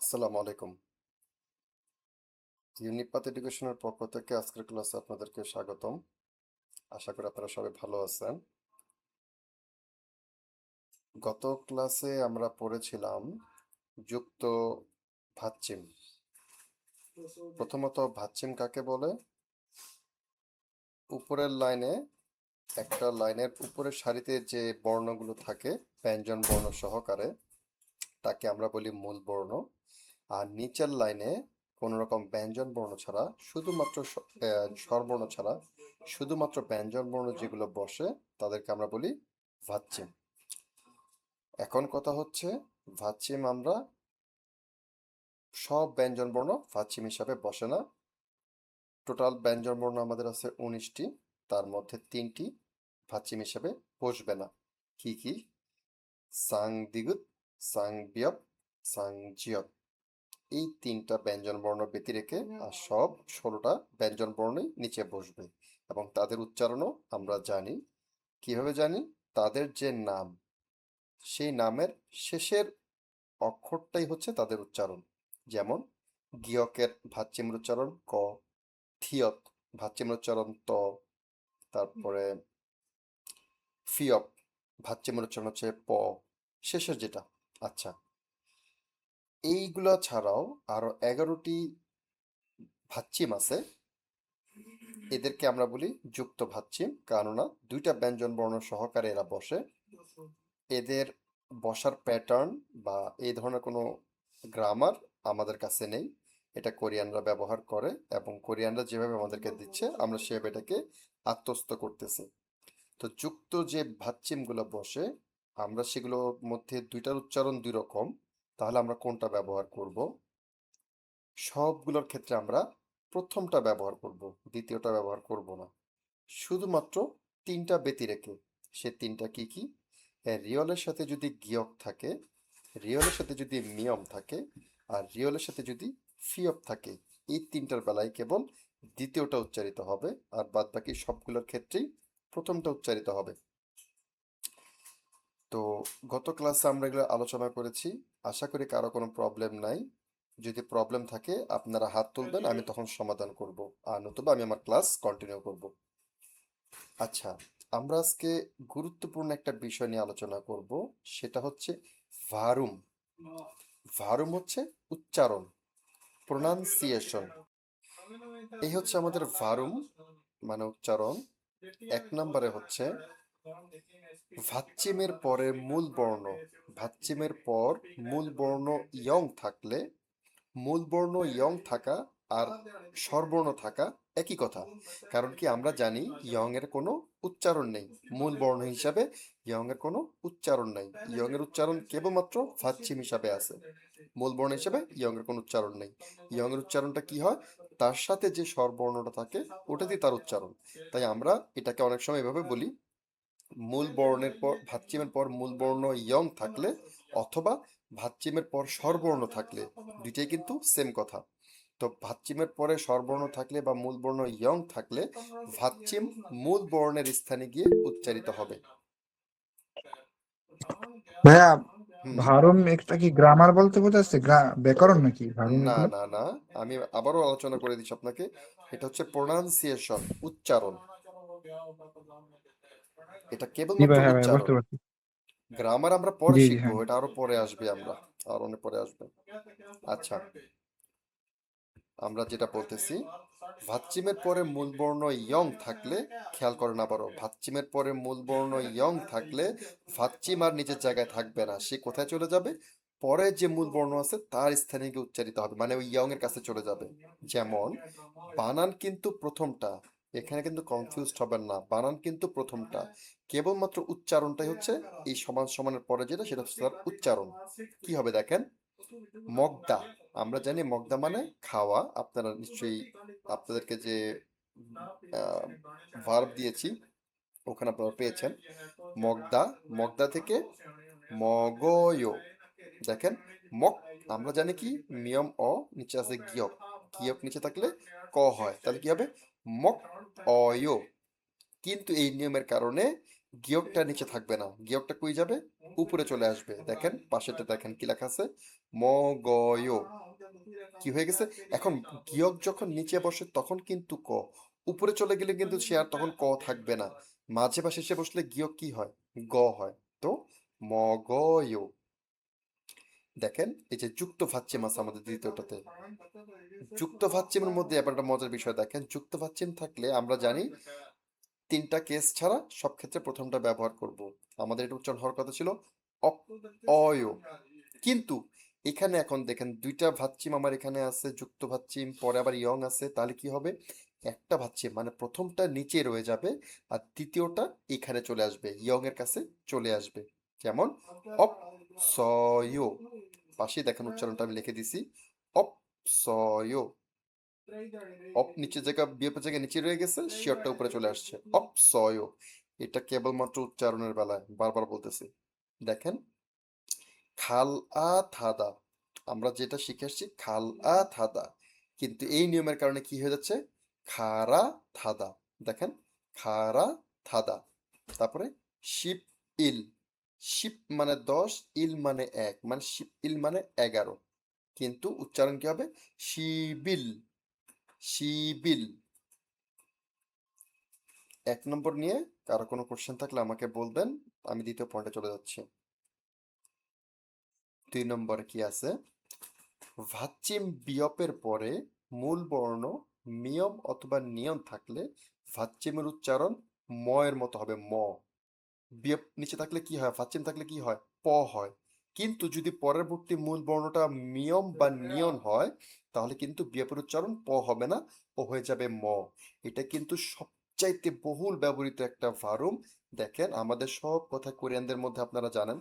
আসসালামু আলাইকুম। ইউনিপাথ এডুকেশনের পক্ষ থেকে আজকের ক্লাসে আপনাদেরকে স্বাগতম। আশা করি আপনারা সবাই ভালো আছেন। গত ক্লাসে আমরা পড়েছিলাম যুক্ত ভাজ্যিম। প্রথমত ভাজ্যিম কাকে বলে? উপরের লাইনে, একটা লাইনের উপরের সারিতে যে বর্ণগুলো থাকে ব্যঞ্জন বর্ণ সহকারে, তাকে আমরা বলি মূল বর্ণ। আর নিচের লাইনে কোনো রকম ব্যঞ্জন বর্ণ ছাড়া, শুধুমাত্র স্বরবর্ণ ছাড়া শুধুমাত্র ব্যঞ্জন বর্ণ যেগুলো বসে তাদেরকে আমরা বলি ভাজ্যিম। এখন কথা হচ্ছে, ভাজ্যিম আমরা সব ব্যঞ্জন বর্ণ ভাজ্যিম হিসাবে বসে না। টোটাল ব্যঞ্জন বর্ণ আমাদের আছে 19টি, তার মধ্যে 3টি ভাজ্যিম হিসাবে বসবে না। কি কি? সাং দিগুত, সাং বিয়প, সাং জিয়ত। এই 3টা ব্যঞ্জন বর্ণ ব্যতি রেখে আর সব 16টা ব্যঞ্জন বর্ণই নিচে বসবে, এবং তাদের উচ্চারণও আমরা জানি। কিভাবে জানি? তাদের যে নাম, সেই নামের শেষের অক্ষরটাই হচ্ছে তাদের উচ্চারণ। যেমন গিয়কের ভাচ্চিমের উচ্চারণ ক, থিয়ত ভাচ্চিমের উচ্চারণ ত, তারপরে ফিয়প ভাচ্চিমের উচ্চারণ হচ্ছে প, শেষের যেটা। আচ্ছা, এইগুলা ছাড়াও আরো 11টি ভাচ্চিম আছে। এদেরকে আমরা বলি যুক্ত ভাচ্চিম, কেননা 2টা ব্যঞ্জন বর্ণ সহকারে এরা বসে। এদের বসার প্যাটার্ন বা এই ধরনের কোনো গ্রামার আমাদের কাছে নেই। এটা কোরিয়ানরা ব্যবহার করে, এবং কোরিয়ানরা যেভাবে আমাদেরকে দিচ্ছে আমরা সেভাবে এটাকে আত্মস্থ করতেছি। তো যুক্ত যে ভাচ্চিমগুলো বসে, আমরা সেগুলোর মধ্যে 2টার উচ্চারণ 2 রকম। তাহলে আমরা কোনটা ব্যবহার করব? সবগুলোর ক্ষেত্রে আমরা প্রথমটা ব্যবহার করব, দ্বিতীয়টা ব্যবহার করব না। শুধুমাত্র 3টা ব্যতি রেখে। সে 3টা কি কি? রিয়লের সাথে যদি গিয়ক থাকে, রিয়লের সাথে যদি মিয়ম থাকে, আর রিয়লের সাথে যদি ফিয়প থাকে, এই 3টার বেলায় কেবল দ্বিতীয়টা উচ্চারিত হবে, আর বাদ বাকি সবগুলোর ক্ষেত্রেই প্রথমটা উচ্চারিত হবে। তো গত ক্লাসে আমরা এগুলো আলোচনা করেছি। আশা করি কারো কোনো প্রবলেম নাই। যদি প্রবলেম থাকে আপনারা হাত তুলবেন, আমি তখন সমাধান করব, আর নতুবা আমি আমার ক্লাস কন্টিনিউ করব। আচ্ছা, আমরা আজকে গুরুত্বপূর্ণ একটা বিষয় নিয়ে আলোচনা করব। সেটা হচ্ছে ভারুম। ভারুম হচ্ছে উচ্চারণ, প্রোনাউন্সিয়েশন। এই হচ্ছে আমাদের ভারুম, মানে উচ্চারণ। 1 নম্বরে হচ্ছে ভাচ্চিমের পরে মূল বর্ণ। ভাচ্চিমের পর মূল বর্ণ ইয়ং থাকলে, মূল বর্ণ ইয়ং থাকা আর স্বরবর্ণ থাকা একই কথা। কারণ কি, আমরা জানি ইয়ং এর কোনো উচ্চারণ নেই। মূল বর্ণ হিসাবে ইয়ং এর কোনো উচ্চারণ নাই। ইয়ং এর উচ্চারণ কেবলমাত্র ভাচ্চিম হিসাবে আছে। মূল বর্ণ হিসাবে ইয়ং এর কোনো উচ্চারণ নেই। ইয়ং এর উচ্চারণটা কি হয়? তার সাথে যে স্বরবর্ণটা থাকে ওটাতেই তার উচ্চারণ। তাই আমরা এটাকে অনেক সময় এভাবে বলি, মূল বর্ণের পর ভাচ্চিমের পর মূল বর্ণ ইয়ং থাকলে, অথবা ভাচ্চিমের পর স্বরবর্ণ থাকলে, দুইটাই কিন্তু সেম কথা। তো ভাচ্চিমের পরে স্বরবর্ণ থাকলে বা মূল বর্ণ ইয়ং থাকলে ভাচ্চিম মূল বর্ণের স্থানে গিয়ে উচ্চারিত হবে। ভাইয়া, হুম। ভারম একটা কি গ্রামার বলতে বোঝাচ্ছে? ব্যাকরণ নাকি ভারম না এগুলো? না না, আমি আবারও আলোচনা করে দিচ্ছি আপনাকে। এটা হচ্ছে প্রোনাউন্সিয়েশন, উচ্চারণ। এটা জি কেবলমাত্র ভাই, হ্যাঁ ভাই, বুঝতে উচ্চারণ। পারছি। গ্রামার আমরা পরে জি জি, শিখবো, হ্যাঁ। এটা আরো পরে আসবে, আমরা আর অনেক পরে আসবে। আচ্ছা, আমরা যেটা বলতেছি, ভাচ্চিমের পরে মূল বর্ণ ইয়ং থাকলে, খেয়াল করেন আবারও, ভাচ্চিমের পরে মূল বর্ণ ইয়ং থাকলে ভাচ্চিম আর নিজের জায়গায় থাকবে না, সে কোথায় চলে যাবে? পরে যে মূল বর্ণ আছে তার স্থানে গিয়ে উচ্চারিত হবে, মানে ওই ইয়ং এর কাছে চলে যাবে। যেমন বানান কিন্তু প্রথমটা, এখানে কিন্তু কনফিউজড হবেন না, বানান কিন্তু প্রথমটা, কেবলমাত্র উচ্চারণটাই হচ্ছে এই সমান সমানের পরে যেটা, সেটা হচ্ছে তার উচ্চারণ। কি হবে দেখেন, মগদা। আমরা জানি মগদা মানে খাওয়া। আপনারা নিশ্চয়ই, আপনাদেরকে যে ভার্ব দিয়েছি ওখানে আপনারা পেয়েছেন মগদা। মগদা থেকে মগয়। দেখেন মক, আমরা জানি কি নিয়ম অ, নিচে আছে গিয়ক, গিয়ক নিচে থাকলে ক হয়, তাহলে কি হবে? মক অয়। কিন্তু এই নিয়মের কারণে গিয়কটা নিচে থাকবে না, গিয়কটা কই যাবে? উপরে চলে আসবে। দেখেন পাশেটা, দেখেন কি লেখা আছে, ম গয়। কি হয়ে গেছে? এখন গিয়ক যখন নিচে বসে তখন কিন্তু ক, উপরে চলে গেলে কিন্তু সে আর তখন ক থাকবে না। মাঝে বা শেষে বসলে গিয়ক কি হয়? গ হয়। তো মগয়। দেখেন এই যে যুক্ত ভাচ্চিম আছে আমাদের দ্বিতীয়টাতে। যুক্ত ভাচ্চিমের মধ্যে এবার একটা মজার বিষয় দেখেন, যুক্ত ভাচ্চিম থাকলে আমরা জানি তিনটা কেস ছাড়া সব ক্ষেত্রে প্রথমটা ব্যবহার করব। আমাদের এটা উচ্চারণ হওয়ার কথা ছিল অপ, অয়। কিন্তু এখানে এখন দেখেন দুইটা ভাচ্চিম আমার এখানে আছে, যুক্ত ভাচ্চিম, পরে আবার ইয়ং আছে, তাহলে কি হবে? একটা ভাচ্চিম মানে প্রথমটা নিচে রয়ে যাবে আর দ্বিতীয়টা এখানে চলে আসবে, ইয়ং এর কাছে চলে আসবে। যেমন অপ সয়, পাশে দেখেন উচ্চারণটা আমি লিখে দিছি, অপ সয়। অপ নিচের জায়গা বিয়োগের জায়গায় নিচে রয়ে গেছে, শিয়রটা উপরে চলে আসছে, অপ সয়। এটা কেবলমাত্র উচ্চারণের বেলায় বারবার বলতেছি। দেখেন খাল আ থাদা, আমরা যেটা শিখে আসছি খাল আ থাদা, কিন্তু এই নিয়মের কারণে কি হয়ে যাচ্ছে? খারা থাদা। দেখেন খারা থাদা। তারপরে শিপ ইল, শিপ মানে 10, ইল মানে 1, মানে শিপ ইল মানে 11, কিন্তু উচ্চারণ কি হবে? শিবিল, শিবিল। 1 নম্বর নিয়ে কারো কোনো কোশ্চেন থাকলে আমাকে বলবেন, আমি দ্বিতীয় পয়েন্টে চলে যাচ্ছি। 2 নম্বরে কি আছে? ভাচ্চিম বিয়পের পরে মূল বর্ণ মিয়ম অথবা নিয়ম থাকলে ভাচ্চিমের উচ্চারণ ম এর মতো হবে, ম। বিয়প নিচে থাকলে কি হয়? ভাচ্চিম থাকলে কি হয়? প হয়। কিন্তু যদি পরবর্তী মূল বর্ণটা মিয়ম বা নিয়ন হয় তাহলে কিন্তু বিয়পের উচ্চারণ প হবে না, ও হয়ে যাবে ম। এটা কিন্তু সবচাইতে বহুল ব্যবহৃত একটা ভারুম। দেখেন আমাদের সব কথা কোরিয়ানদের মধ্যে আপনারা জানেন,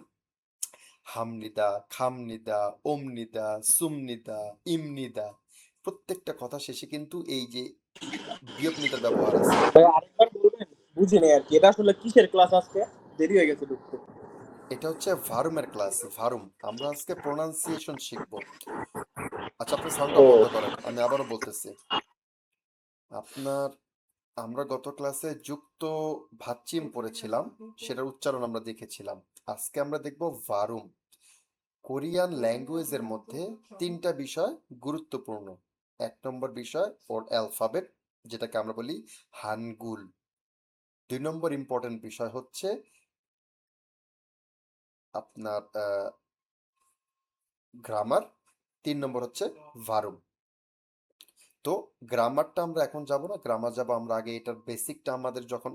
হামনিদা, খামনিদা, ওমনিদা, সুমনিদা, ইমনিদা, প্রত্যেকটা কথা শেষে কিন্তু এই যে বিয়োগ নিদার ব্যবহার আছে। ভাই আরেকবার বলবেন, বুঝি নাই আর কি, এটা আসলে কিসের ক্লাস আজকে? দেরি হয়ে গেছে ঢুকতে। এটা হচ্ছে ভারুমের ক্লাস, ভারুম। আমরা আজকে প্রোনাউন্সিয়েশন শিখব। আচ্ছা আপনি সাউন্ডটা ও বন্ধ করেন, আমি আবারও বলতেছি। আপনার, আমরা গত ক্লাসে যুক্ত ভাচ্চিম পড়েছিলাম, সেটার উচ্চারণ আমরা দেখেছিলাম। আজকে আমরা দেখব ভারুম। কোরিয়ান ল্যাঙ্গুয়েজের মধ্যে 3টা বিষয় গুরুত্বপূর্ণ। 1 নম্বর বিষয় ওর অ্যালফাবেট, যেটাকে আমরা বলি হানগুল। 2 নম্বর ইম্পর্টেন্ট বিষয় হচ্ছে আপনার গ্রামার। 3 নম্বর হচ্ছে ভারুম। তো গ্রামারটা আমরা এখন যাব না, গ্রামার যাব আমরা আগে, এটার বেসিকটা আমাদের যখন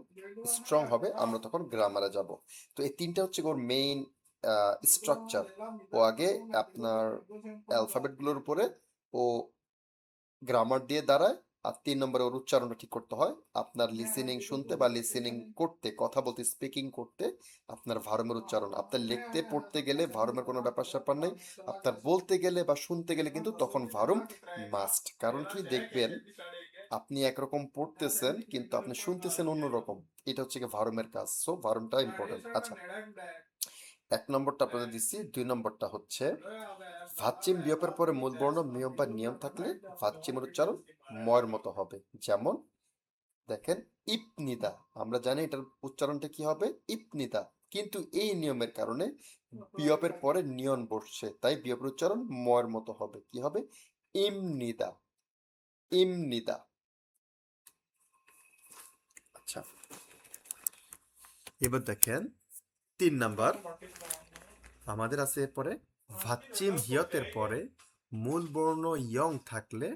স্ট্রং হবে আমরা তখন গ্রামারে যাব। তো এই 3টা হচ্ছে ওর মেইন স্ট্রাকচার। ও আগে আপনার অ্যালফাবেটগুলোর উপরে ও গ্রামার দিয়ে দাঁড়ায়, আর 3 নম্বরে ওর উচ্চারণটা ঠিক করতে হয়। আপনার লিসেনিং শুনতে বা লিসেনিং করতে, কথা বলতে, স্পিকিং করতে আপনার ভারমের উচ্চারণ, আপনার লিখতে পড়তে গেলে ভারমের কোনো ব্যাপার স্যাপার নেই, আপনার বলতে গেলে বা শুনতে গেলে কিন্তু তখন ভারম মাস্ট। কারণ কি দেখবেন আপনি একরকম পড়তেছেন কিন্তু আপনি শুনতেছেন অন্যরকম, এটা হচ্ছে কি ভারমের কাজ। সো ভারমটা ইম্পর্টেন্ট। আচ্ছা 1 নম্বরটা আপনাদের দিচ্ছি। 2 নম্বরটা হচ্ছে ভাচ্চিম বিয়োগের পরে মূল বর্ণ মিয়ম বা নিয়ম থাকলে ভাচ্চিমের উচ্চারণ ময়ের মতো হবে। যেমন দেখেন ইপনিদা, আমরা জানি এটার উচ্চারণটা কি হবে? ইপনিদা। কিন্তু এই নিয়মের কারণে বিয়পের পরে নিয়ন বসছে, তাই বিয়পের উচ্চারণ ময়ের মতো হবে। কি হবে? ইমনিদা, ইমনিদা। আচ্ছা এবার দেখেন 3 নম্বর আমাদের আছে। এরপরে ভাচ্চিম হিয়তের পরে মূল বর্ণ ইয়ং থাকলে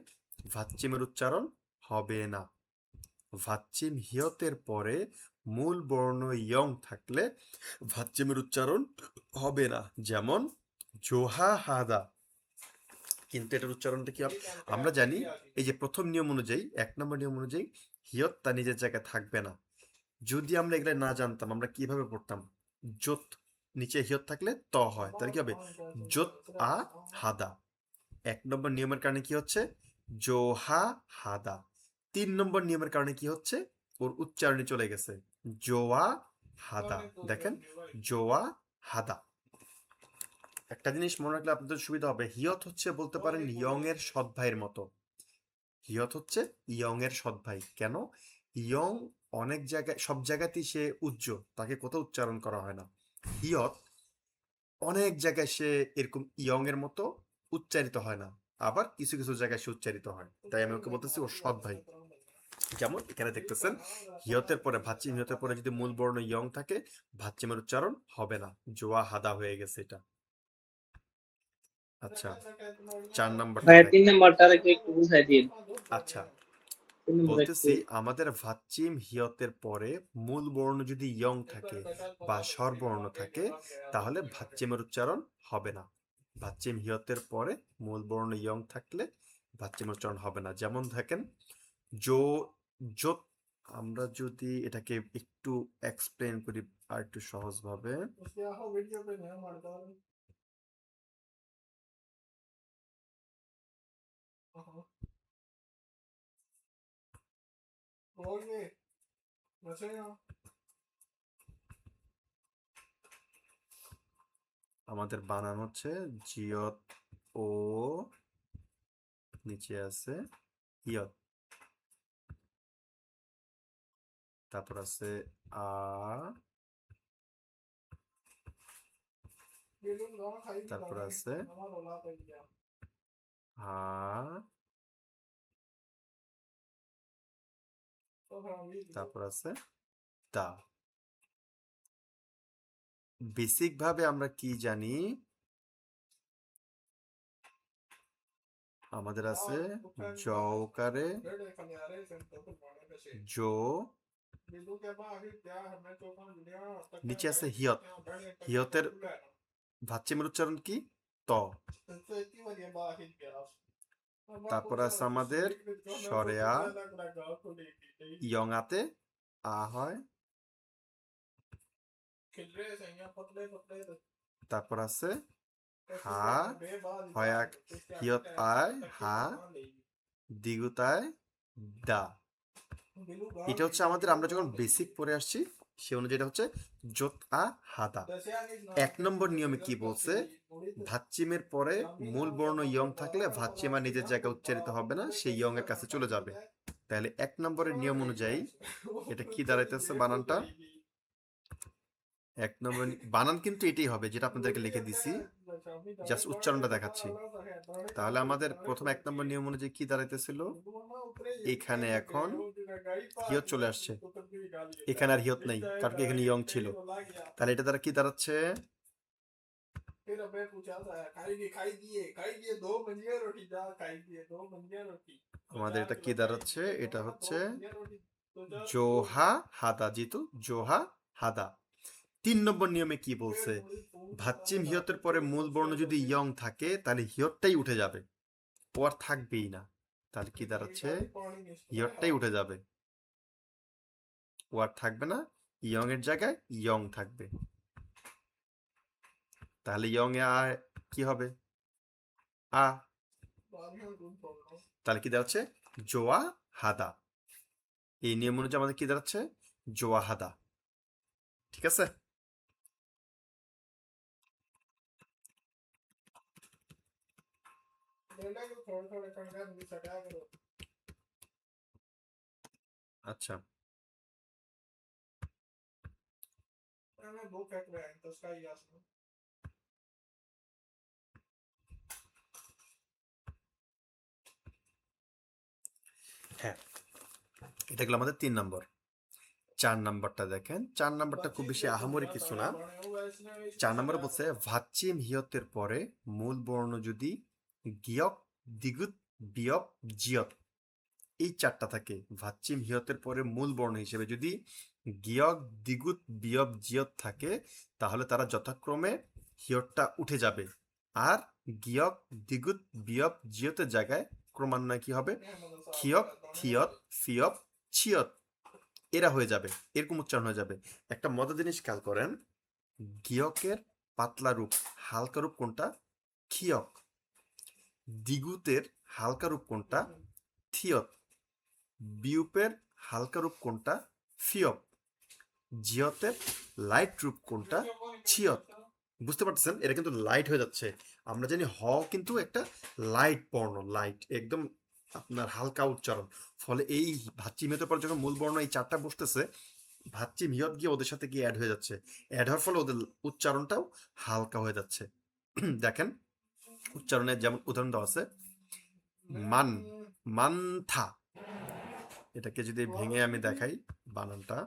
ভাচ্চিমের উচ্চারণ হবে না। ভাচ্চিম হিয়তের পরে মূল বর্ণ ইয়ং থাকলে ভাচ্চিমের উচ্চারণ হবে না। যেমন জোহা হাদা, কিন্তু এটার উচ্চারণটা কি হবে? আমরা জানি এই যে প্রথম নিয়ম অনুযায়ী, 1 নম্বর নিয়ম অনুযায়ী হিয়ত তার নিজের জায়গায় থাকবে না। যদি আমরা এগুলো না জানতাম আমরা কিভাবে পড়তাম? জোত নিচে হিয়ত থাকলে ত হয়, তাহলে কি হবে? জোত আ হাদা। 1 নম্বর নিয়মের কারণে কি হচ্ছে? জোহা হাদা। 3 নম্বর নিয়মের কারণে কি হচ্ছে? ওর উচ্চারণে চলে গেছে জোয়া হাদা। দেখেন জোয়া হাদা। একটা জিনিস মনে রাখলে আপনাদের সুবিধা হবে, হিয়ত হচ্ছে বলতে পারেন ইয়ং এর সৎ ভাইয়ের মতো। হিয়ত হচ্ছে ইয়ং এর সৎ ভাই। কেন? ইয়ং অনেক জায়গায়, সব জায়গাতেই সে উজ্জ্বল, তাকে কোথাও উচ্চারণ করা হয় না। হিয়ত অনেক জায়গায় সে এরকম ইয়ং এর মতো উচ্চারিত হয় না। আবার কিছু কিছু জায়গায় সে উচ্চারিত হয়, তাই আমি ওকে বলতেছি ও সৎ ভাই। যেমন এখানে দেখতেছেন হিয়তের পরে ভাচ্চিম হিয়তের পরে যদি মূল বর্ণ ইয়ং থাকে ভাচ্চিমের উচ্চারণ হবে না, জোয়া হাদা হয়ে গেছে এটা। আচ্ছা 4 নাম্বারটা ভাইয়া দেখ। 3 নাম্বারটা একটু বুঝাই দিন। আচ্ছা 3 নাম্বার একটু বলতেছি আমাদের ভাচ্চিম হিয়তের পরে মূল বর্ণ যদি ইয়ং থাকে বা স্বরবর্ণ থাকে তাহলে ভাচ্চিমের উচ্চারণ হবে না। ভাচ্চিম হিয়তের পরে মূল বর্ণ ইয়ং থাকলে ভাচ্চিমের উচ্চারণ হবে না। যেমন দেখেন জো জোত, আমরা যদি এটাকে একটু এক্সপ্লেন করি আর একটু সহজভাবে, আমাদের বানান হচ্ছে জিয়ত ও নিচে আছে ইয়ত, তারপর আছে আ, তারপর আছে হা, তারপর আছে দা। বেসিক ভাবে আমরা কি জানি, আমাদের আছে জওকারে জো, নিচে আছে হিয়ত, হিয়তের ভাচ্চিমের উচ্চারণ কি ত, তারপর আছে আমাদের সরেয়া ইয়ংআতে আ হয়, তারপর আছে হা হয় হিয়ত আয় হা, দ্বিগুতায় দা। এটা হচ্ছে আমাদের, আমরা যখন বেসিক পড়ে আসছি সে অনুযায়ী এটা হচ্ছে জোত আ হাদা। 1 নম্বর নিয়মে কি বলছে, ভাচ্চিমের পরে মূল বর্ণ ইয়ং থাকলে ভাচ্চিমা নিজের জায়গায় উচ্চারিত হবে না, সেই ইয়ং এর কাছে চলে যাবে। তাহলে 1 নম্বরের নিয়ম অনুযায়ী এটা কি দাঁড়াইতেছে, বানানটা 1 নম্বর বানান কিন্তু এটাই হবে যেটা আপনাদেরকে লিখে দিছি, জাস্ট উচ্চারণটা দেখাচ্ছি। তাহলে আমাদের প্রথম 1 নম্বর নিয়ম অনুযায়ী কি দাঁড়াইতেছিল, এখানে এখন হিয়ত চলে আসছে, এখানে আর হিয়ত নেই কারণ কি এখানে ইয়ং ছিল। তাহলে এটা দ্বারা কি দাঁড়াচ্ছে, আমাদের এটা কি দাঁড়াচ্ছে, এটা হচ্ছে জোহা হাদা, যেহেতু জোহা হাদা। 3 নম্বর নিয়মে কি বলছে, ভাচ্চিম হিয়তের পরে মূল বর্ণ যদি ইয়ং থাকে তাহলে হিয়তটাই উঠে যাবে, ও আর থাকবেই না। তাহলে কি দাঁড়াচ্ছে, হিয়তটাই উঠে যাবে, ও আর থাকবে না, ইয়ং এর জায়গায় ইয়ং থাকবে। তাহলে ইয়ং এ আ কি হবে, আ, তাহলে কি দাঁড়াচ্ছে জোয়া হাদা। এই নিয়ম অনুযায়ী আমাদের কি দাঁড়াচ্ছে জোয়া হাদা। ঠিক আছে, আচ্ছা হ্যাঁ, এটা গেল আমাদের 3 নম্বর। 4 নাম্বারটা দেখেন, 4 নাম্বারটা খুব বেশি আহামরি কিছু না। 4 নম্বরে বলছে ভাচ্চিম হিয়তের পরে মূল বর্ণ যদি গিয়ক দিগুত বিয়প জিয়ত, এই 4টা থাকে। ভাচ্চিম হিয়তের পরে মূল বর্ণ হিসেবে যদি গিয়ক দিগুত বিয়প জিয়ত থাকে তাহলে তারা যথাক্রমে হিয়তটা উঠে যাবে, আর গিয়ক দিগুত বিয়প জিয়তের জায়গায় ক্রমান্বয়ে কি হবে, খিয়ক থিয়ত ফিয়প ছিয়ত এরা হয়ে যাবে, এরকম উচ্চারণ হয়ে যাবে। একটা মজার জিনিস খেয়াল করেন, গিয়কের পাতলা রূপ হালকা রূপ কোনটা, খিয়ক। দ্বিগুতের হালকা রূপ কোনটা, থিয়ত। বিউপের হালকা রূপ কোনটা, ফিয়প। জিয়তের লাইট রূপ কোনটা, ছিয়ত। বুঝতে পারতেছেন, এটা কিন্তু লাইট হয়ে যাচ্ছে। আমরা জানি হ কিন্তু একটা লাইট বর্ণ, লাইট একদম আপনার হালকা উচ্চারণ, ফলে এই ভাচ্চিম হিয়তের পর যখন মূল বর্ণ এই 4টা বসতেছে, ভাচ্চিম হিয়ত গিয়ে ওদের সাথে গিয়ে অ্যাড হয়ে যাচ্ছে, অ্যাড হওয়ার ফলে ওদের উচ্চারণটাও হালকা হয়ে যাচ্ছে। দেখেন উচ্চারণের যেমন উদাহরণ দেওয়া আছে, মান, মান্থা। এটাকে যদি ভেঙে আমি দেখাই বানানটা,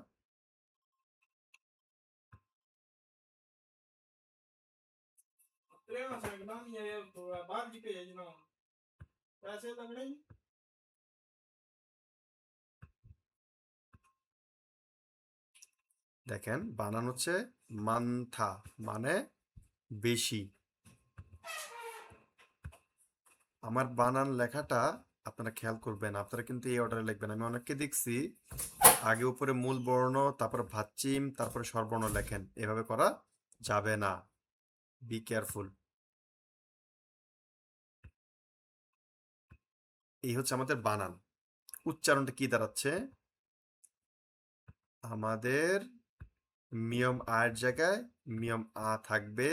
দেখেন বানান হচ্ছে মান্থা, মানে বেশি। আমার বানান লেখাটা আপনারা খেয়াল করবেন, আপনারা কিন্তু এই অর্ডারে লিখবেন। আমি অনেককে দেখছি আগে উপরে মূল বর্ণ, তারপর ভাচ্চিম, তারপরে স্বরবর্ণ লেখেন। এভাবে করা যাবে না, বি কেয়ারফুল। এই হচ্ছে আমাদের বানান। উচ্চারণটা কি দাঁড়াচ্ছে? আমাদের মিয়ম আয়ের জায়গায় মিয়ম আ থাকবে।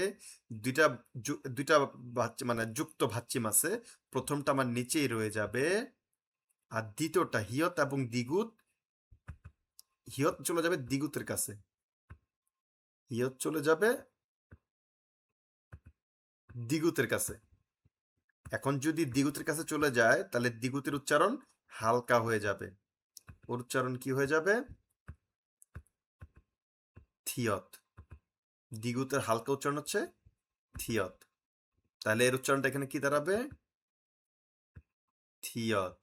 দুইটা মানে যুক্ত ভাচ্চিম আছে। প্রথমটা আমার নিচেই রয়ে যাবে, আর দ্বিতীয়টা হিয়ত এবং দ্বিগুত, হিয়ত চলে যাবে দ্বিগুতের কাছে, হিয়ত চলে যাবে দ্বিগুতের কাছে। এখন যদি দ্বিগুতের কাছে চলে যায় তাহলে দ্বিগুতের উচ্চারণ হালকা হয়ে যাবে। ওর উচ্চারণ কি হয়ে যাবে? থিয়ত। দ্বিগুতের হালকা উচ্চারণ হচ্ছে থিয়ত। তাহলে এর উচ্চারণটা এখানে কি দাঁড়াবে? থিয়ত।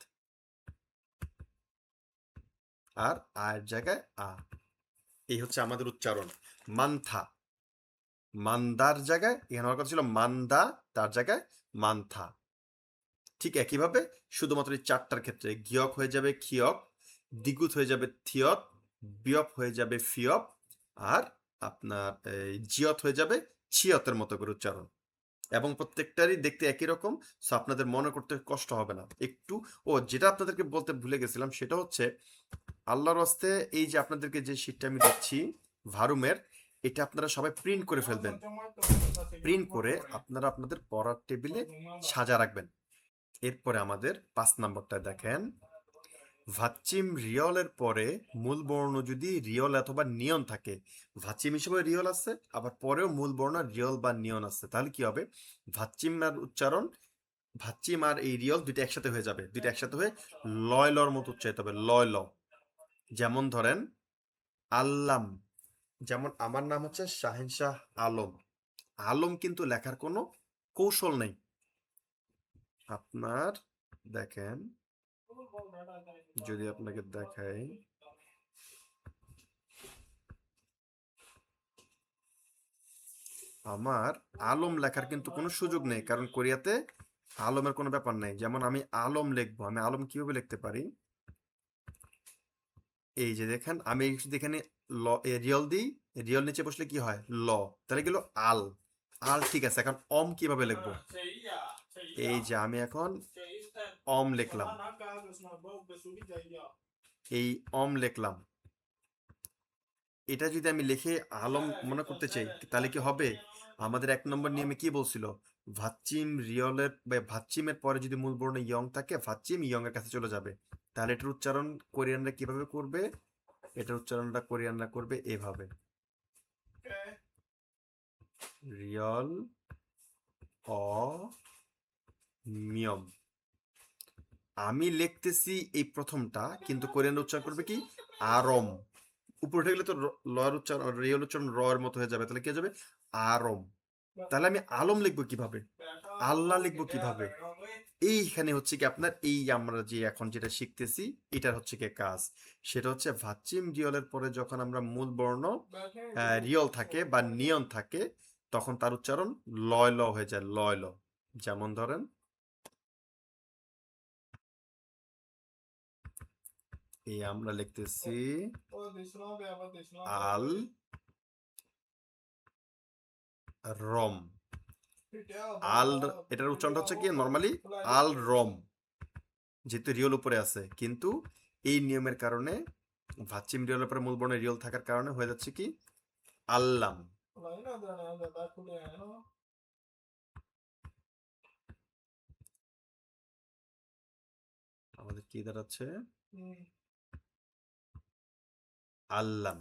আর আয়ের জায়গায় আ। এই হচ্ছে আমাদের উচ্চারণ। মান্থা, মান্দার জায়গায় এখানে আমার কথা ছিল মান্দা, তার জায়গায় মান্থা। ঠিক একইভাবে শুধুমাত্র এই চারটার ক্ষেত্রে গিয়ক হয়ে যাবে খিয়ক, দ্বিগুত হয়ে যাবে থিয়ত, বিয়প হয়ে যাবে ফিয়প, আর আপনার জিয়ত হয়ে যাবে ছিয়তের মতো করে উচ্চারণ। এবং প্রত্যেকটারই দেখতে একই রকম, সো আপনাদের মনে করতে কষ্ট হবে না একটু। ও যেটা আপনাদেরকে বলতে ভুলে গেছিলাম সেটা হচ্ছে, আল্লাহর হস্তে এই যে আপনাদেরকে যে শীটটা আমি দিচ্ছি ভারুমের, এটা আপনারা সবাই প্রিন্ট করে ফেলবেন। প্রিন্ট করে আপনারা আপনাদের পড়ার টেবিলে সাজা রাখবেন। এরপরে আমাদের 5 নম্বরটা দেখেন, ভাচ্চিম রিয়লের পরে মূল বর্ণ যদি রিয়ল অথবা নিয়ন থাকে, ভাচ্চিম হিসেবে রিয়ল আছে, আবার পরেও মূল বর্ণ রিয়ল বা নিয়ন আছে, তাহলে কি হবে? ভাচ্চিম আর উচ্চারণ, ভাচ্চিম আর এই রিয়ল দুইটা একসাথে হয়ে যাবে, দুইটা একসাথে হয়ে লয় লর মতো উচ্চারিত হবে, লয় ল। যেমন ধরেন আল্লাম, যেমন আমার নাম হচ্ছে শাহেনশাহ আলম। আলম কিন্তু লেখার কোনো কৌশল নেই। আপনার দেখেন, যদি আপনাকে দেখাই, আমার আলম লেখার কিন্তু কোনো সুযোগ নেই, কারণ কোরিয়াতে আলমের কোনো ব্যাপার নেই। যেমন আমি আলম লিখবো, আমি আলম কিভাবে লিখতে পারি? এই যে দেখেন, আমি এখানে ল রিয়ল দিই, রিয়ল নিচে বসলে কি হয়? ল। তাহলে গেল আল, আল ঠিক আছে। এখন অম কিভাবে লিখবো? এই যে আমি এখন অম লিখলাম, এই অম লিখলাম। এটা যদি আমি লিখে আলম মনে করতে চাই তাহলে কি হবে? আমাদের 1 নম্বর নিয়মে কি বলছিল? ভাচ্চিম রিয়লের বা ভাচ্চিমের পরে যদি মূল বর্ণ ইয়ং থাকে, ভাচ্চিম ইয়ং এর কাছে চলে যাবে। তাহলে এটার উচ্চারণ কোরিয়ানরা কিভাবে করবে? এটার উচ্চারণটা কোরিয়ানরা করবে এভাবে, রিয়ল অ মিয়ম। আমি লিখতেছি এই প্রথমটা, কিন্তু কোরিয়ানরা উচ্চারণ করবে কি? আরম। উপরে উঠে গেলে তো লয়ের উচ্চারণ, রিয়ল উচ্চারণ র এর মতো হয়ে যাবে, তাহলে কি হয়ে যাবে? আরম। তাহলে আমি আলম লিখবো কিভাবে? আল্লাহ লিখবো কিভাবে? এইখানে হচ্ছে কি আপনার এই আমরা যে এখন যেটা শিখতেছি, এটার হচ্ছে কি কাজ, সেটা হচ্ছে ভাচ্চিম রিয়লের পরে যখন আমরা মূল বর্ণ রিয়ল থাকে বা নিয়ন থাকে, তখন তার উচ্চারণ লয় ল হয়ে যায়, লয় ল। যেমন ধরেন এই আমরা লিখতেছি আল রম, আল, এটার উচ্চারণটা হচ্ছে কি নরমালি আল রম, যেহেতু রিয়ল উপরে আছে। কিন্তু এই নিয়মের কারণে ভাচ্চিম রিয়লের পরে মূল বর্ণে রিয়ল থাকার কারণে হয়ে যাচ্ছে কি আল্লাম। আমাদের কি দাঁড়াচ্ছে? আল্লাম।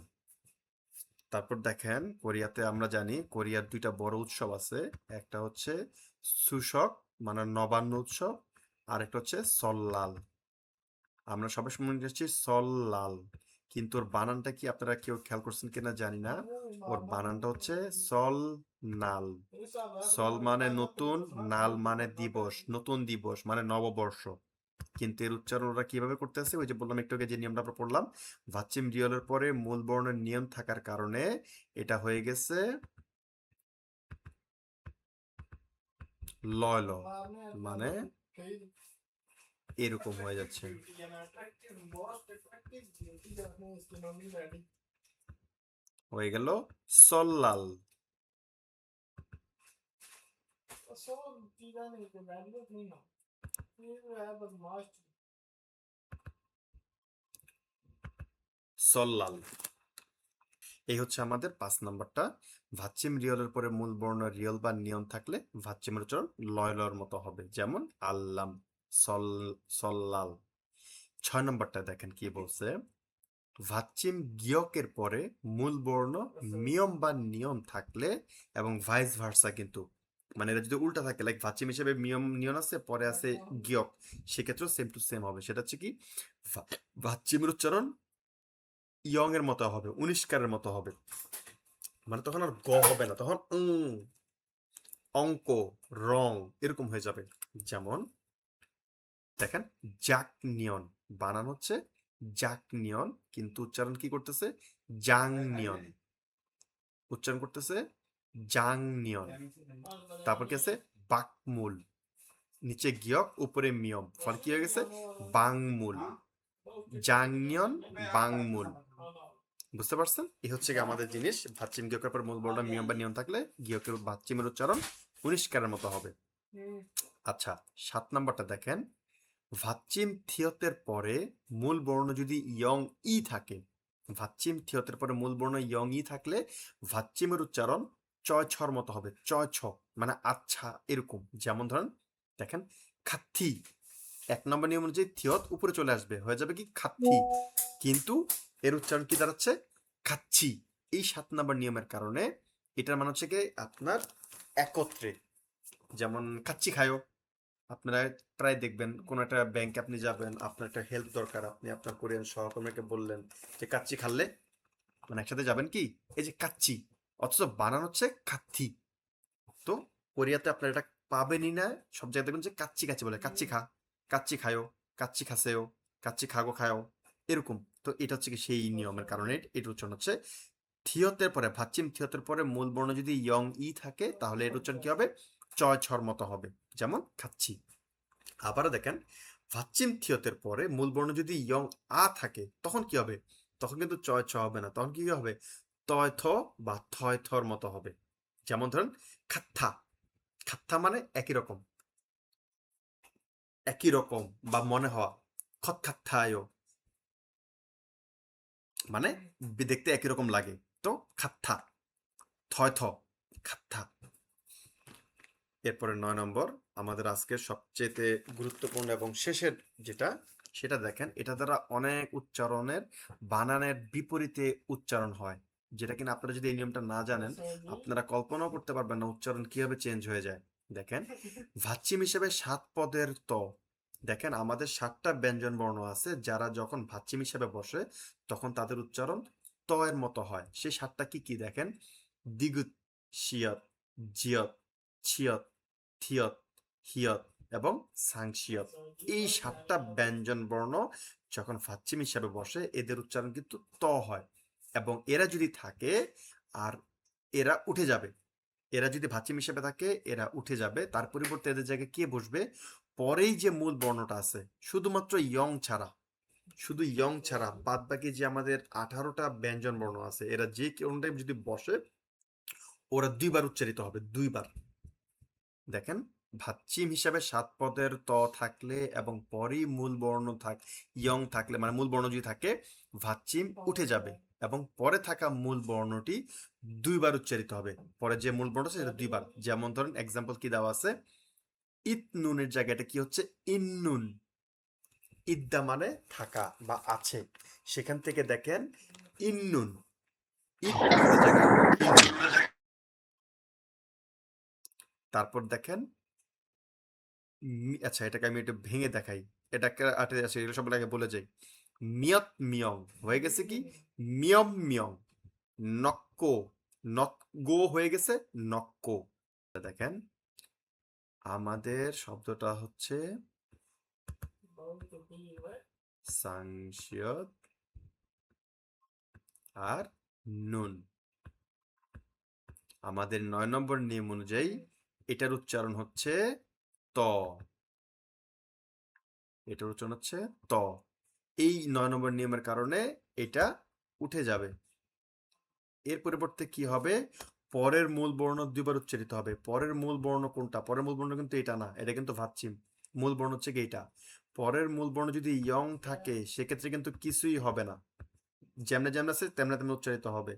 তারপর দেখেন কোরিয়াতে আমরা জানি কোরিয়ার 2টা বড় উৎসব আছে, একটা হচ্ছে সুসক মানে নবান্ন উৎসব, আর একটা হচ্ছে সল্লাল। আমরা সবাই শুনে যাচ্ছি সল্লাল, কিন্তু ওর বানানটা কি আপনারা কেউ খেয়াল করছেন কিনা জানি না। ওর বানানটা হচ্ছে সল নাল। সল মানে নতুন, নাল মানে দিবস, নতুন দিবস মানে নববর্ষ। কিন্তু এর উচ্চারণ ওরা কিভাবে করতেছে, ওই যে বললাম একটু আগে যে নিয়মটা আমরা পড়লাম, ভাচ্চিম রিয়লের পরে মূল বর্ণের নিয়ম থাকার কারণে এটা হয়ে গেছে লয় ল, মানে এরকম হয়ে যাচ্ছে। হয়ে গেল সল্লাল। সল্লাল। এই হচ্ছে আমাদের 5 নাম্বারটা। ভাচ্চিম রিয়লের পরে মূল বর্ণ রিয়ল বা নিয়ন থাকলে ভাচ্চিমের উচ্চারণ লয় লয়ের মতো হবে, যেমন আল্লাম, সল, সল্লাল। 6 নম্বরটা দেখেন কি বলছে, ভাচ্চিম গিয়কের পরে মূল বর্ণ মিয়ম বা নিয়ম থাকলে এবং ভাইস ভার্সা, কিন্তু মানে এটা যদি উল্টা থাকে, লাইক ভাচ্চিম হিসেবে মিয়ম নিয়ন আছে, পরে আছে গিয়ক, সেক্ষেত্রেও সেম টু সেম হবে। সেটা হচ্ছে কি, ভাচ্চিমের উচ্চারণ ইয়ং এর মতো হবে, উনিশকারের মতো হবে, মানে তখন আর গ হবে না, তখন অঙ্ক, রং এরকম হয়ে যাবে। যেমন দেখেন জাক নিয়ন, বানান হচ্ছে জাক নিয়ন, কিন্তু উচ্চারণ কি করতেছে, জাং নিয়ন, উচ্চারণ করতেছে জাং নিয়ন। তারপর কি আছে, বাকমূল, নিচে গিয়ক উপরে মিয়ম, ফলে কি হয়ে গেছে বাংমূল, জাং নিয়ন বাংমূল। বুঝতে পারছেন? এই হচ্ছে কি আমাদের জিনিস, ভাচ্চিম গিয়কের পর মূল বর্ণ মিয়ম বা নিয়ম থাকলে গিয়কের ভাচ্চিমের উচ্চারণ উনিশকারের মতো হবে। আচ্ছা, 7 নাম্বারটা দেখেন, ভাচ্চিম থিয়তের পরে মূল বর্ণ যদি ইয়ং ই থাকে, ভাচ্চিম থিয়তের পরে মূল বর্ণ ইয়ং ই থাকলে ভাচ্চিমের উচ্চারণ চয় ছর মতো হবে, চয় ছ মানে আচ্ছা এরকম। যেমন ধরেন দেখেন খাত্থি, 1 নম্বর নিয়ম অনুযায়ী থিয়ত উপরে চলে আসবে, হয়ে যাবে কি খাত্থি, কিন্তু এর উচ্চারণ কি দাঁড়াচ্ছে খাচ্ছি। এই 7 নম্বর নিয়মের কারণে এটার মানে হচ্ছে কি আপনার একত্রে, যেমন খাচ্ছি খায়ও। আপনারা প্রায় দেখবেন কোন একটা ব্যাংকে আপনি যাবেন, আপনার একটা হেল্প দরকার, আপনি আপনার কোরিয়ান সহকর্মীকে বললেন যে কাচ্চি খাল্লে, মানে একসাথে যাবেন কি, এই যে কাচ্চি, অথচ বানান হচ্ছে খাচ্ছি। তো কোরিয়াতে আপনারা এটা পাবেনই না, সব জায়গায় দেখবেন যে কাচ্চি কাচ্চি বলে, কাচ্চি খা, কাচ্চি খায়ও, কাচ্চি খাসেও, কাচ্চি খাগো খায়ও, এরকম। তো এটা হচ্ছে কি সেই নিয়মের কারণে এর উচ্চারণ হচ্ছে থিয়তের পরে, ভাচ্চিম থিয়তের পরে মূল বর্ণ যদি ইয়ং ই থাকে তাহলে এর উচ্চারণ কি হবে, চয় ছর মতো হবে, যেমন খাচ্ছি। আবারও দেখেন ভাচ্চিম থিয়তের পরে মূল বর্ণ যদি ইয়ং আ থাকে তখন কি হবে, তখন কিন্তু চয় ছ হবে না, তখন কি হবে তয় থ বা থয় থর মতো হবে। যেমন ধরেন খাত্থা, খাত্থা মানে একই রকম, একই রকম বা মনে হওয়া, খত খাত্থায় মানে দেখতে একই রকম লাগে, তো খাত্থা, থয় থ, খাত্থা। এরপরে 9 নম্বর আমাদের আজকের সবচেয়ে গুরুত্বপূর্ণ এবং শেষের যেটা, সেটা দেখেন, এটা দ্বারা অনেক উচ্চারণের বানানের বিপরীতে উচ্চারণ হয়, যেটা কিনা আপনারা যদি এই নিয়মটা না জানেন আপনারা কল্পনাও করতে পারবেন না উচ্চারণ কিভাবে চেঞ্জ হয়ে যায়। দেখেন ভাচ্চিম হিসেবে 7 পদের ত, দেখেন আমাদের 7টা ব্যঞ্জন বর্ণ আছে, যারা যখন ভাচ্চিম হিসেবে বসে তখন তাদের উচ্চারণ ত এর মতো হয়। সেই 7টা কি কি দেখেন, দিগুত, শিয়ত, জিয়ত, ছিয়ত, থিয়ত, হিয়ত এবং সাংশিয়ত। এই 7টা ব্যঞ্জন বর্ণ যখন ভাচ্চিম হিসাবে বসে এদের উচ্চারণ কিন্তু ত হয়, এবং এরা যদি থাকে আর এরা উঠে যাবে, এরা যদি ভাচ্চিম হিসেবে থাকে এরা উঠে যাবে, তার পরিবর্তে এদের জায়গায় কে বসবে, পরেই যে মূল বর্ণটা আছে শুধুমাত্র ইয়ং ছাড়া, শুধু ইয়ং ছাড়া বাদ বাকি যে আমাদের 18টা ব্যঞ্জন বর্ণ আছে, এরা যে কোনটাই যদি বসে ওরা 2বার উচ্চারিত হবে, 2বার। দেখেন ভাচ্চিম হিসাবে 7 পদের ত থাকলে এবং পরেই মূল বর্ণ ইয়ং থাকলে, মানে মূল বর্ণ যদি থাকে ভাচ্চিম উঠে যাবে এবং পরে থাকা মূল বর্ণটি 2বার উচ্চারিত হবে, পরে যে মূল বর্ণ আছে সেটা 2বার। যেমন ধরেন এক্সাম্পল কি দেওয়া আছে, ইত নুনের জায়গাটা কি হচ্ছে ইন্নুন, ইদ্দা মানে থাকা বা আছে, সেখান থেকে দেখেন ইন্নুন, ইত নুনের জায়গায় ইন্নুন। তারপর দেখেন আচ্ছা, এটাকে আমি একটু ভেঙে দেখাই। এটাকে আচ্ছা, এগুলো সব আগে বলে যাই। মিয়ত মিয়ং হয়ে গেছে কি মিয়ম মিয়ং। নক্কো, নক গো হয়ে গেছে নক্কো। দেখেন আমাদের শব্দটা হচ্ছে সাংশিয়ত আর নুন। আমাদের 9 নম্বর নিয়ম অনুযায়ী এটার উচ্চারণ হচ্ছে ত। এটার উচ্চারণ হচ্ছে ত। এই 9 নম্বর নিয়মের কারণে এটা উঠে যাবে। এর পরিবর্তে কি হবে, পরের মূল বর্ণ দুইবার উচ্চারিত হবে। পরের মূল বর্ণ কোনটা? পরের মূল বর্ণ কিন্তু এটা না, এটা কিন্তু ভাচ্চিম। মূল বর্ণ হচ্ছে কি এটা। পরের মূল বর্ণ যদি ইয়ং থাকে সেক্ষেত্রে কিন্তু কিছুই হবে না, যেমনে যেমন আছে তেমনি তেমনি উচ্চারিত হবে।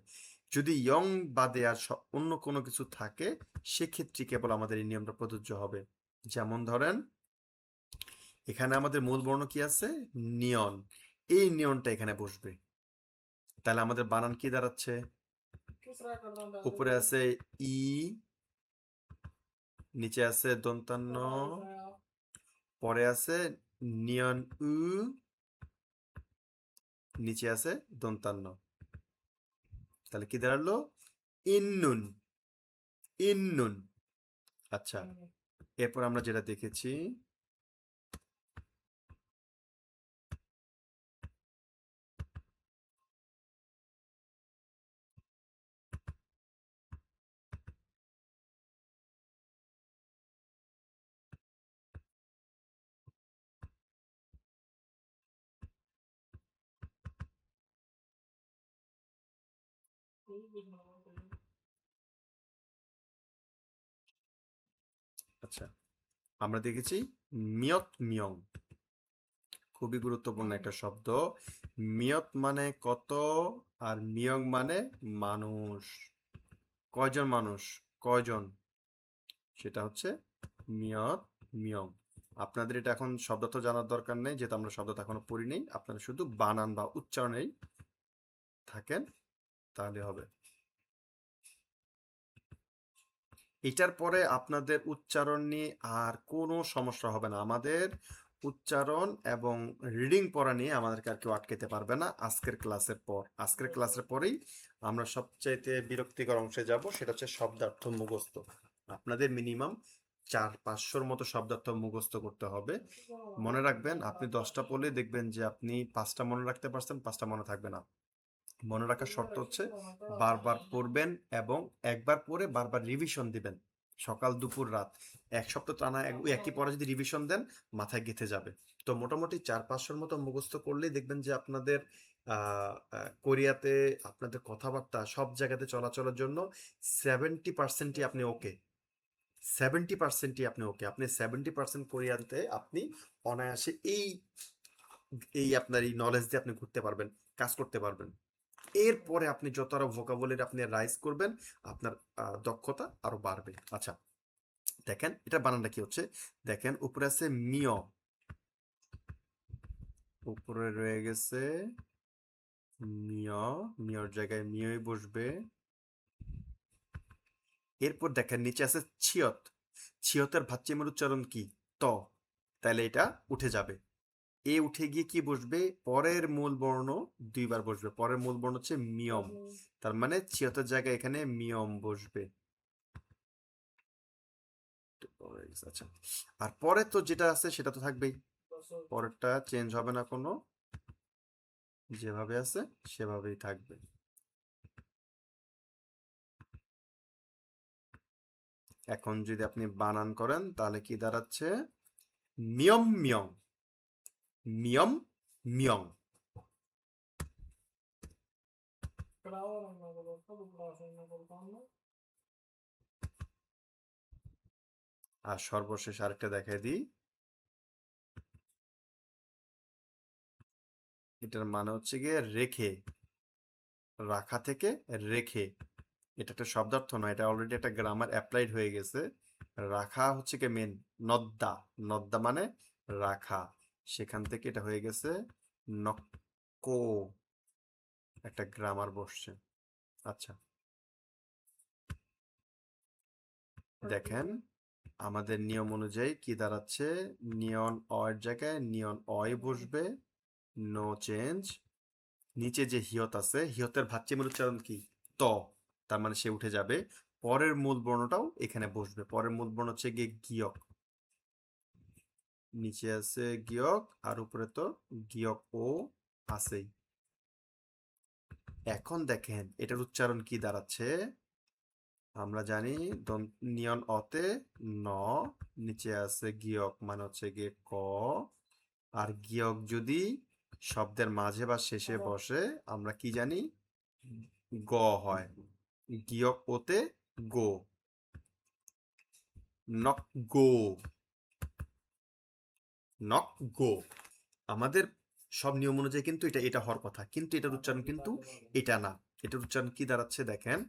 যদি ইয়ং বাদে আর অন্য কোনো কিছু থাকে সেক্ষেত্রে কেবল আমাদের এই নিয়মটা প্রযোজ্য হবে। যেমন ধরেন এখানে আমাদের মূল বর্ণ কি আছে? নিয়ন। এই নিয়নটা এখানে বসবে। তাহলে আমাদের বানান কি দাঁড়াচ্ছে? উপরে আছে ই, নিচে আছে দন্তান্ন, পরে আছে নিয়ন উ, নিচে আছে দন্তান্ন। তাহলে কি দাঁড়ালো? ইন্নুন, ইন্নুন। আচ্ছা, এরপর আমরা যেটা দেখেছি আচ্ছা, আমরা দেখেছি মিয়ত মিয়ং, খুবই গুরুত্বপূর্ণ একটা শব্দ। মিয়ত মানে কত, আর মিয়ং মানে মানুষ। কয়জন মানুষ? কয়জন? সেটা হচ্ছে মিয়ত মিয়ং। আপনাদের এটা এখন শব্দ তো জানার দরকার নেই, যেহেতু আমরা শব্দ এখনো পড়ি নেই। আপনারা শুধু বানান বা উচ্চারণেই থাকেন, তাহলে হবে। এটার পরে আপনাদের উচ্চারণ নিয়ে আর কোনো সমস্যা হবে না। আমাদের উচ্চারণ এবং রিডিং পড়া নিয়ে আমাদেরকে আর কেউ আটকাতে পারবে না আজকের ক্লাসের পর। আজকের ক্লাসের পরেই আমরা সবচাইতে বিরক্তিকর অংশে যাব, সেটা হচ্ছে শব্দার্থ মুখস্থ। আপনাদের মিনিমাম 400-500 মতো শব্দার্থ মুখস্থ করতে হবে। মনে রাখবেন, আপনি 10টা পড়লে দেখবেন যে আপনি 5টা মনে রাখতে পারছেন, 5টা মনে থাকবে না। মনে রাখার শর্ত হচ্ছে বারবার পড়বেন এবং একবার পড়ে বারবার রিভিশন দিবেন। সকাল দুপুর রাত 1 সপ্তাহ টানা একই পড়া যদি রিভিশন দেন মাথায় গেঁথে যাবে। তো মোটামুটি 400-500 মতো মুখস্থ করলেই দেখবেন যে আপনাদের কোরিয়াতে আপনাদের কথাবার্তা সব জায়গাতে চলাচলের জন্য 70%ই আপনি ওকে। 70%ই আপনি ওকে। আপনি 70% কোরিয়াতে আপনি অনায়াসে এই এই আপনার এই নলেজ দিয়ে আপনি ঘুরতে পারবেন, কাজ করতে পারবেন। এরপরে আপনি যত আরো ভোকাবুলারি আপনি রাইজ করবেন, আপনার দক্ষতা আরো বাড়বে। আচ্ছা, দেখেন এটা বানানটা কি হচ্ছে। দেখেন উপরে আছে মিয়, উপরে রয়ে গেছে মিয়, মিয়র জায়গায় মিয়ই বসবে। এরপর দেখেন নিচে আছে ছিয়ত। ছিয়তের ভাচ্চিমের উচ্চারণ কি? ত। তাহলে এটা উঠে যাবে। এ উঠে গিয়ে কি বসবে? পরের মূল বর্ণ দুইবার বসবে। পরের মূল বর্ণ হচ্ছে মিয়ম, তার মানে ছিয়তের জায়গায় এখানে মিয়ম বসবে। আচ্ছা, আর পরে তো যেটা আছে সেটা তো থাকবেই, পরেরটা চেঞ্জ হবে না কোনো, যেভাবে আছে সেভাবেই থাকবে। এখন যদি আপনি বানান করেন তাহলে কি দাঁড়াচ্ছে? মিয়ম মিয়ং, মিয়ম মিয়ং। আর সর্বশেষ আরেকটা দেখাই দিই। এটার মানে হচ্ছে গিয়ে রেখে, রাখা থেকে রেখে। এটা একটা শব্দার্থ নয়, এটা অলরেডি একটা গ্রামার অ্যাপ্লাইড হয়ে গেছে। রাখা হচ্ছে কি মেন, নদ্দা। নদ্দা মানে রাখা, সেখান থেকে এটা হয়ে গেছে নক্কো, একটা গ্রামার বসছে। আচ্ছা, দেখেন আমাদের নিয়ম অনুযায়ী কি দাঁড়াচ্ছে, নিয়ন অয়ের জায়গায় নিয়ন অয় বসবে, নো চেঞ্জ। নিচে যে হিয়ত আছে, হিয়তের ভাচ্চিমের উচ্চারণ কি, ত, তার মানে সে উঠে যাবে। পরের মূল বর্ণটাও এখানে বসবে, পরের মূল বর্ণ হচ্ছে গিয়ে গিয়ক, নিচে আছে গিয়ক আর উপরে তো গিয়ক ও আছেই। এখন দেখেন এটার উচ্চারণ কি দাঁড়াচ্ছে, আমরা জানি নিয়ন অতে ন, নিচে আছে গিয়ক মানে হচ্ছে গিয়ে ক, আর গিয়ক যদি শব্দের মাঝে বা শেষে বসে আমরা কি জানি, গ হয়। গিয়ক ওতে গো, নক গো, নক গো। আমাদের সব নিয়ম অনুযায়ী কিন্তু এটা এটা হওয়ার কথা, কিন্তু এটার উচ্চারণ কিন্তু এটা না। এটার উচ্চারণ কি দাঁড়াচ্ছে দেখেন,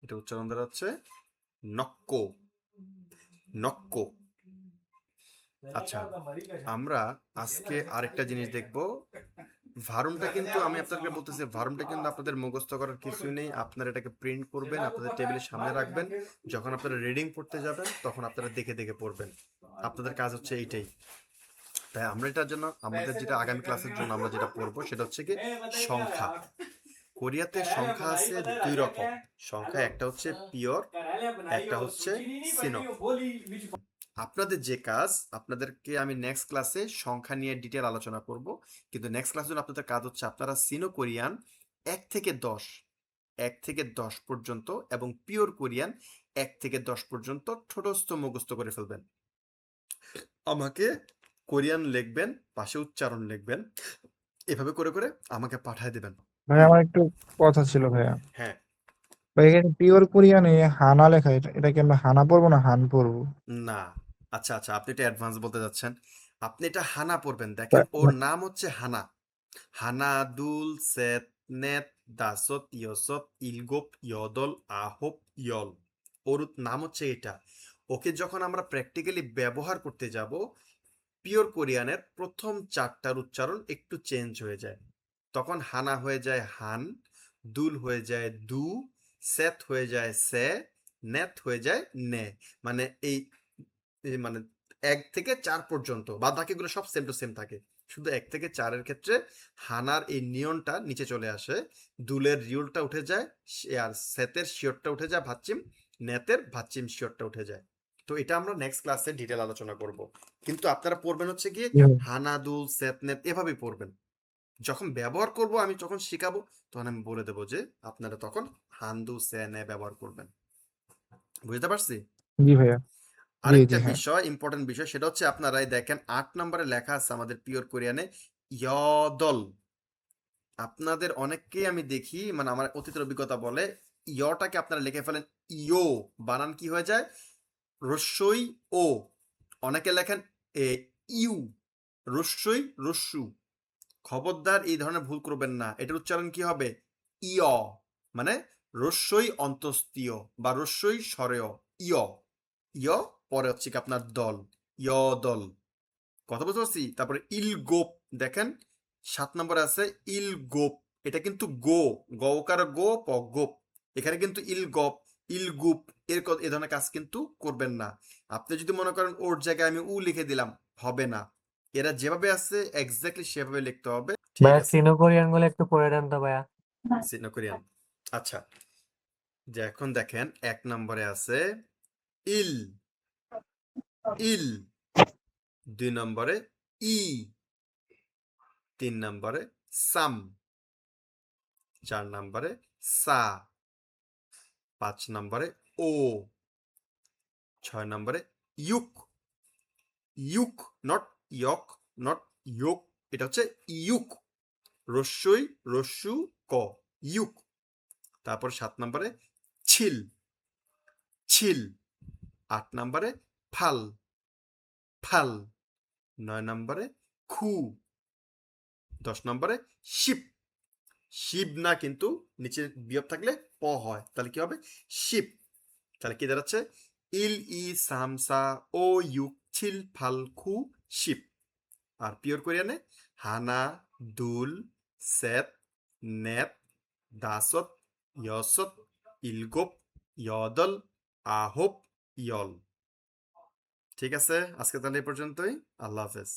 এটা উচ্চারণ দাঁড়াচ্ছে নক্কো, নক্কো। আচ্ছা, আমরা আজকে আরেকটা জিনিস দেখব, ভারুমটা কিন্তু আমি আপনাদেরকে বলতেছি, ভারুমটা কিন্তু আপনাদের মুখস্থ করার কিছুই নেই, আপনারা এটাকে প্রিন্ট করবেন, আপনাদের টেবিলের সামনে রাখবেন, যখন আপনারা রিডিং পড়তে যাবেন তখন আপনারা দেখে দেখে পড়বেন, আপনাদের কাজ হচ্ছে এইটাই। তাই আমরা এটার জন্য আমাদের যেটা আগামী ক্লাসের জন্য আমরা যেটা পড়বো সেটা হচ্ছে কি সংখ্যা। কোরিয়াতে সংখ্যা আছে দুই রকম সংখ্যা, একটা হচ্ছে পিওর, একটা হচ্ছে সিনো। আপনাদের যে কাজ, আপনাদেরকে আমি নেক্সট ক্লাসে সংখ্যা নিয়ে ডিটেল আলোচনা করব, কিন্তু নেক্সট ক্লাসের জন্য আপনাদের কাজ হচ্ছে আপনারা সিনো কোরিয়ান 1 থেকে 10 পর্যন্ত এবং পিওর কোরিয়ান 1 থেকে 10 পর্যন্ত ঠোঁটস্থ মুখস্থ করে ফেলবেন। আমাকে কোরিয়ান লিখবেন, পাশে উচ্চারণ লিখবেন, এভাবে করে করে আমাকে পাঠায় দেবেন। ভাই আমার একটু কথা ছিল ভাইয়া। হ্যাঁ, ভাই এখানে পিওর কোরিয়ানে হানা লেখা, এটা কি আমরা হানা পড়বো না হান পড়বো? না, আচ্ছা আচ্ছা, আপনি এটা অ্যাডভান্স বলতে যাচ্ছেন, আপনি এটা হানা পড়বেন। দেখেন ওর নাম হচ্ছে হানা, হানা দুল সেত নেত দাসত ইয়সত ইলগোপ ইয়দল আহোপ ইয়ল, ওর নাম হচ্ছে এটা। ওকে যখন আমরা প্র্যাকটিক্যালি ব্যবহার করতে যাব, পিওর কোরিয়ানের প্রথম 4টার উচ্চারণ একটু চেঞ্জ হয়ে যায়, তখন হানা হয়ে যায় হান, দুল হয়ে যায় দু, সেত হয়ে যায় সে, নেত হয়ে যায় নে। মানে মানে 1 থেকে 4 পর্যন্ত, বাদ বাকিগুলো সব সেম টু সেম থাকে, শুধু 1 থেকে 4-এর ক্ষেত্রে হানার এই নিয়নটা নিচে চলে আসে, দুলের রিউলটা উঠে যায়, আর সেতের শিওরটা উঠে যায় ভাচ্চিম, নেতের ভাচ্চিম শিওরটা উঠে যায়। তো এটা আমরা নেক্সট ক্লাসে ডিটেল আলোচনা করব, কিন্তু আপনারা পড়বেন হচ্ছে গিয়ে জি ভাই। হানা দুল সেত নেত এভাবেই পড়বেন। যখন ব্যবহার করব আমি যখন শিখাবো তখন আমি বলে দেবো যে আপনারা তখন হান্দু সে নে ব্যবহার করবেন। বুঝতে পারছি? জি ভাইয়া। জি আরেকটা হ্যাঁ। বিষয়, ইম্পর্টেন্ট বিষয়, সেটা হচ্ছে আপনারাই দেখেন 8 নম্বরে লেখা আছে আমাদের পিওর কোরিয়ানে ইয়দল। আপনাদের অনেককেই আমি দেখি, মানে আমার অতীতের অভিজ্ঞতা বলে, ইয়টাকে আপনারা লিখে ফেলেন ইয়ো, বানান কি হয়ে যায় রস্যই ও, অনেকে লেখেন ইউ, রস্যই রস্যু। খবরদার এই ধরনের ভুল করবেন না, এটার উচ্চারণ কি হবে ইয়, মানে রস্যই অন্তস্তীয় বা রস্যই স্বরেয়, ইয়, ইয়, পরে হচ্ছে কি আপনার দল, ইয় দল। কথা বুঝতে পারছি? তারপরে ইলগোপ, দেখেন 7 নম্বরে আছে ইলগোপ, এটা কিন্তু গো, গকার গো প গোপ, এখানে কিন্তু ইলগপ ইলগুপ এ ধরনের কাজ কিন্তু করবেন না। আপনি যদি মনে করেন ওর জায়গায় আমি উ লিখে দিলাম, হবে না, এরা যেভাবে আছে এক্স্যাক্টলি সেভাবে লিখতে হবে। ঠিক ভাইয়া আছে, সিনো কোরিয়ান গুলো একটু পড়ে দেন তো ভাইয়া। সিনো কোরিয়ান। আচ্ছা, যে এখন দেখেন 1 নম্বরে আছে ইল, ইল, 2 নম্বরে ই, 3 নম্বরে সাম, 4 নম্বরে সা, 5 নম্বরে ও, 6 নম্বরে UCO, UCO, not yoke, not ইয়োক, এটা হচ্ছে ইউক, রস্যই রস্যু ক, ইউক। তারপর 7 নম্বরে ছিল, ছিল। 8 নম্বরে ফাল, ফাল। 9 নম্বরে খু, 10 নম্বরে শিপ, শিব না কিন্তু নিচে বিয়োগ থাকলে প হয়, তাহলে কি হবে শিপ। তাহলে কি দাঁড়াচ্ছে? ইল ই সামসা ও ইউক ছিল ফালখু শিপ। আর পিওর কোরিয়ানে হানা দুল সেত নেত দাসত ইয়সত ইলগোপ ইয়দল আহোপ ইয়ল। ঠিক আছে, আজকে তাহলে এই পর্যন্তই। আল্লাহ হাফেজ।